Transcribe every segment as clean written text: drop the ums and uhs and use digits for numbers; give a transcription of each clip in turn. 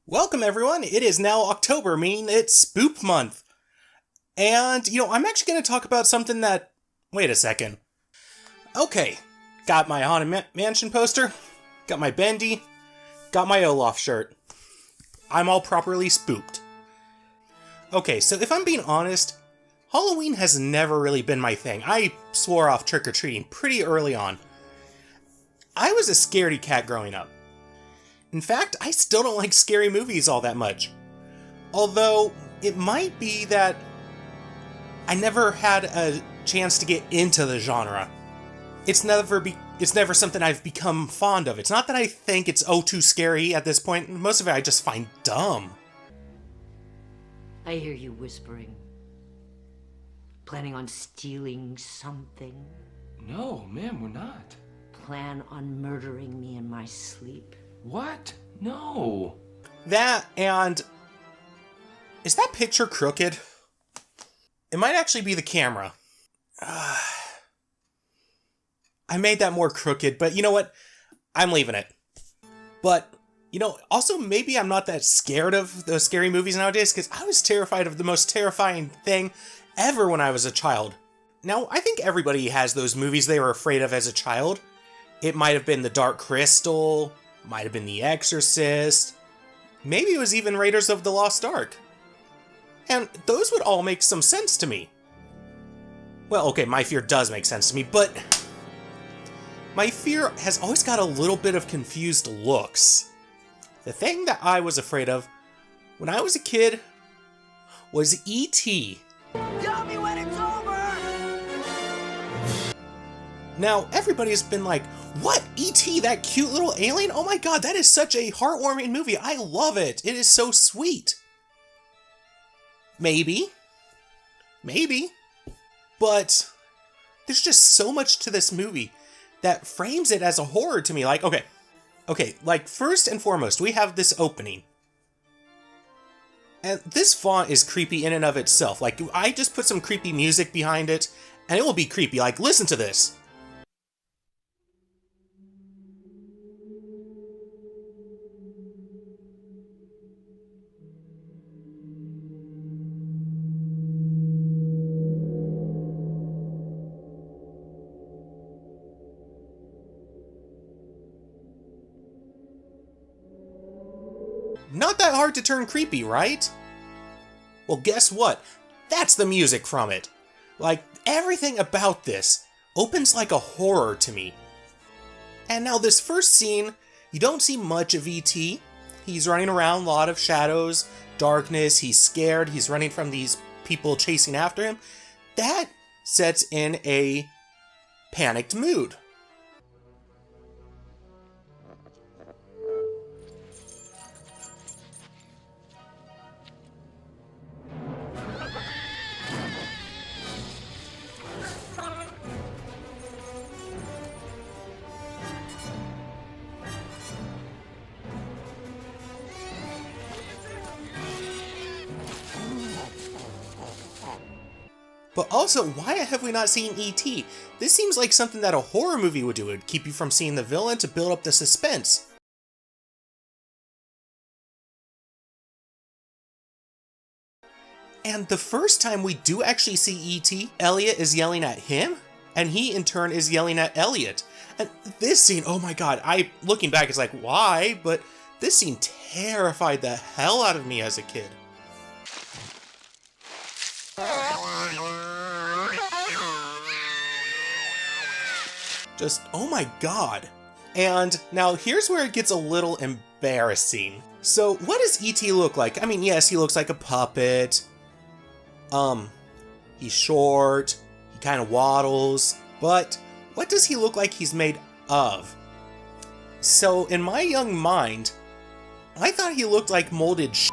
Welcome everyone, it is now October, meaning it's Spoop Month. And, I'm actually going to talk about something that... Wait a second. Okay, got my Haunted Mansion poster, got my Bendy, got my Olaf shirt. I'm all properly spooked. Okay, so if I'm being honest, Halloween has never really been my thing. I swore off trick-or-treating pretty early on. I was a scaredy cat growing up. In fact, I still don't like scary movies all that much. Although, it might be that I never had a chance to get into the genre. It's never something I've become fond of. It's not that I think it's too scary at this point. Most of it I just find dumb. I hear you whispering. Planning on stealing something? No, ma'am, we're not. Plan on murdering me in my sleep? What? No. That and... Is that picture crooked? It might actually be the camera. I made that more crooked, but you know what? I'm leaving it. But, also maybe I'm not that scared of those scary movies nowadays, because I was terrified of the most terrifying thing ever when I was a child. Now, I think everybody has those movies they were afraid of as a child. It might have been The Dark Crystal... Might have been The Exorcist. Maybe it was even Raiders of the Lost Ark. And those would all make some sense to me. Well, okay, my fear does make sense to me, but... My fear has always got a little bit of confused looks. The thing that I was afraid of when I was a kid was E.T. Tell me when it's over! Now, everybody's been like, what? E.T., that cute little alien? Oh my god, that is such a heartwarming movie. I love it. It is so sweet. Maybe. Maybe. But there's just so much to this movie that frames it as a horror to me. Okay, first and foremost, we have this opening. And this font is creepy in and of itself. I just put some creepy music behind it, and it will be creepy. Listen to this. Not that hard to turn creepy, right? Well, guess what? That's the music from it. Everything about this opens like a horror to me. And now this first scene, you don't see much of E.T. He's running around, a lot of shadows, darkness, he's scared, he's running from these people chasing after him. That sets in a panicked mood. But also, why have we not seen E.T.? This seems like something that a horror movie would do. It would keep you from seeing the villain to build up the suspense. And the first time we do actually see E.T., Elliot is yelling at him, and he in turn is yelling at Elliot. And this scene, oh my god, looking back, it's like, why? But this scene terrified the hell out of me as a kid. Just, oh my god. And now here's where it gets a little embarrassing. So what does E.T. look like? I mean, yes, he looks like a puppet. He's short, he kind of waddles, but what does he look like he's made of? So in my young mind, I thought he looked like molded shit.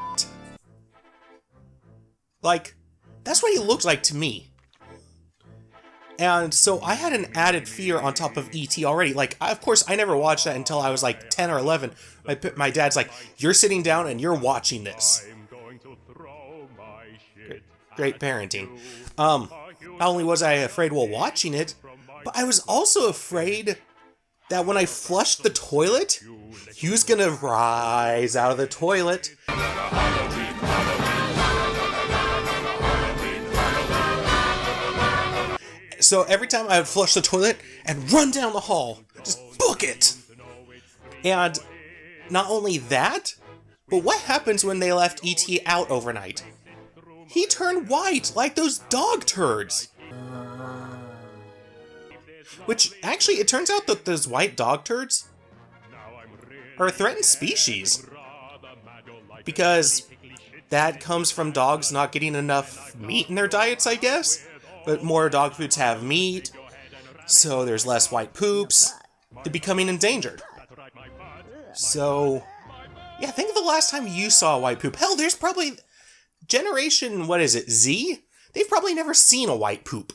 That's what he looked like to me. And so I had an added fear on top of E.T. already. Of course, I never watched that until I was 10 or 11. My dad's like, you're sitting down and you're watching this. Great parenting. Not only was I afraid while watching it, but I was also afraid that when I flushed the toilet, he was gonna rise out of the toilet. So every time I would flush the toilet and run down the hall, just book it. And not only that, but what happens when they left E.T. out overnight? He turned white like those dog turds. Which, actually, it turns out that those white dog turds are a threatened species. Because that comes from dogs not getting enough meat in their diets, I guess. But more dog foods have meat, so there's less white poops. They're becoming endangered. So, yeah, think of the last time you saw a white poop. Hell, there's probably generation, what is it, Z? They've probably never seen a white poop.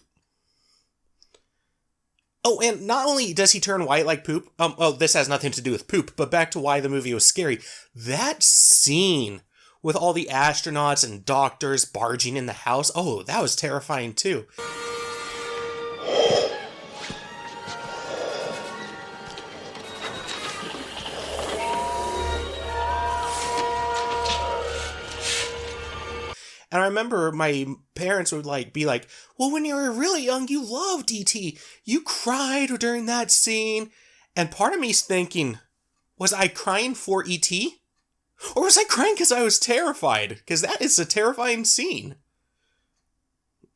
Oh, and not only does he turn white like poop, this has nothing to do with poop, but back to why the movie was scary. That scene with all the astronauts and doctors barging in the house, oh, that was terrifying too. And I remember my parents would be like, well, when you were really young, you loved E.T. You cried during that scene. And part of me's thinking, was I crying for E.T.? Or was I crying because I was terrified? Because that is a terrifying scene.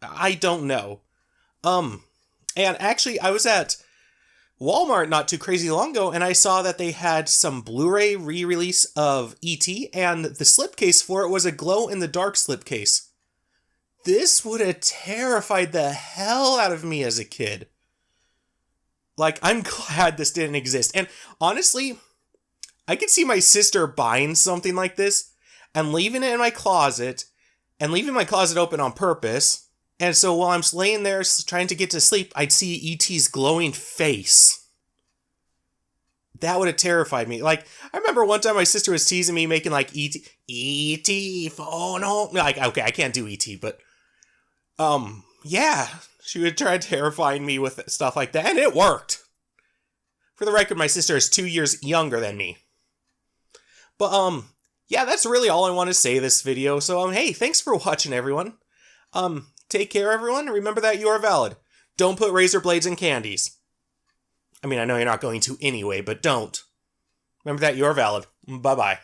I don't know. And actually, I was at Walmart not too crazy long ago, and I saw that they had some Blu-ray re-release of E.T., and the slipcase for it was a glow-in-the-dark slipcase. This would have terrified the hell out of me as a kid. I'm glad this didn't exist. And honestly, I could see my sister buying something like this and leaving it in my closet, and leaving my closet open on purpose. And so while I'm laying there trying to get to sleep, I'd see E.T.'s glowing face. That would have terrified me. I remember one time my sister was teasing me making E.T. phone home. Okay, I can't do E.T., but yeah, she would try terrifying me with stuff like that, and it worked. For the record, my sister is 2 years younger than me. But yeah, that's really all I want to say this video. So hey, thanks for watching, everyone. Take care, everyone. Remember that you are valid. Don't put razor blades in candies. I mean, I know you're not going to anyway, but don't. Remember that you are valid. Bye-bye.